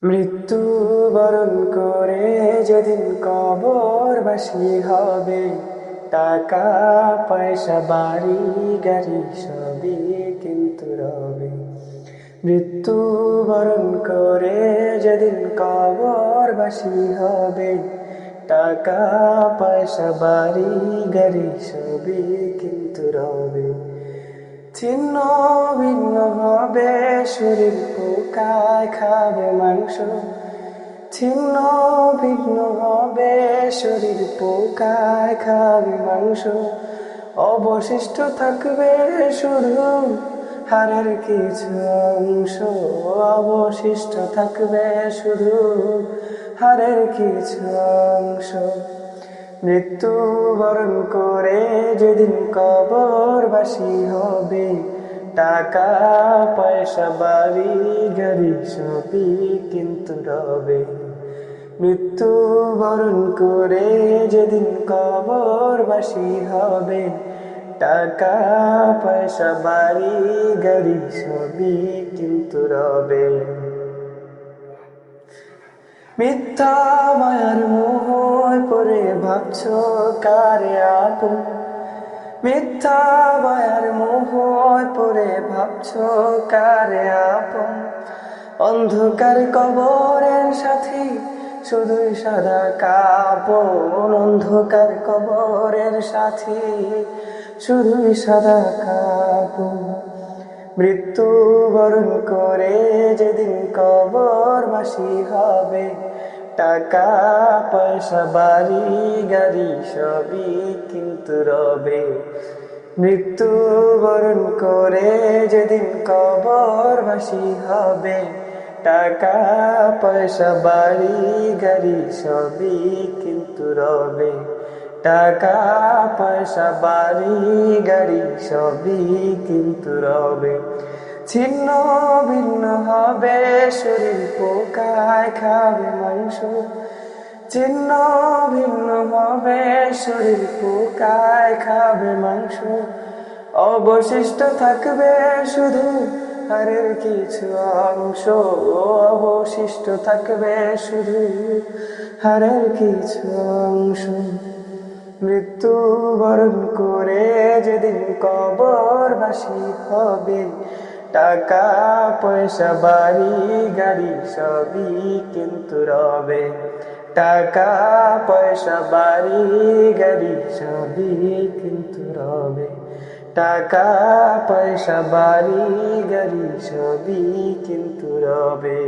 মৃত্যু বরণ করে যেদিন কবরবাসী হবে, টাকা পয়সা বাড়ি গাড়ি সবই কিন্তু রবে। মৃত্যু বরণ করে যেদিন কবরবাসী হবে, টাকা পয়সা বাড়ি গাড়ি সবই কিন্তু রবে। ছিন্ন ভিন্ন হবে শরীর, পোকায় খাবে মাংস। ছিন্ন ভিন্ন হবে শরীর, পোকায় খাবে মাংস। অবশিষ্ট থাকবে শুধু হাড়ের কিছু অংশ। অবশিষ্ট থাকবে শুধু হাড়ের কিছু অংশ। মৃত্যু বরণ করে যেদিন কবরবাসী হবে, টাকা পয়সা বাড়ি গাড়ি সবই কিন্তু রবে। মৃত্যু বরণ করে যেদিন কবরবাসী হবে, টাকা পয়সা বাড়ি গাড়ি সবই কিন্তু রবে। মিথ্যা মায়ার মোহে পড়ে ভাবছো কারে আপন। মিথ্যা মায়ার মোহে পড়ে ভাবছো কারে আপন। অন্ধকার কবরের সাথী শুধুই সাদা কাপড়। অন্ধকার কবরের সাথী শুধুই সাদা কাপড়। মৃত্যু বরণ করে যেদিন কবরবাসী হবে, টাকা পয়সা বাড়ি গাড়ি সবই কিন্তু রবে। মৃত্যু বরণ করে যেদিন কবরবাসী হবে, টাকা পয়সা বাড়ি গাড়ি সবই কিন্তু রবে। টাকা পয়সা বাড়ি গাড়ি সবই কিন্তু রবে। ছিন্ন ভিন্ন হবে শরীর, পোকায় খাবে মাংস। ছিন্ন ভিন্ন হবে শরীর, পোকায় খাবে মাংস। অবশিষ্ট থাকবে শুধু হাড়ের কিছু অংশ। অবশিষ্ট থাকবে শুধু হাড়ের কিছু অংশ। মৃত্যু বরণ করে যেদিন কবরবাসী হবে, টাকা পয়সা বাড়ি গাড়ি সবই কিন্তু রবে। টাকা পয়সা বাড়ি গাড়ি সবই কিন্তু রবে। টাকা পয়সা বাড়ি গাড়ি সবই কিন্তু রবে।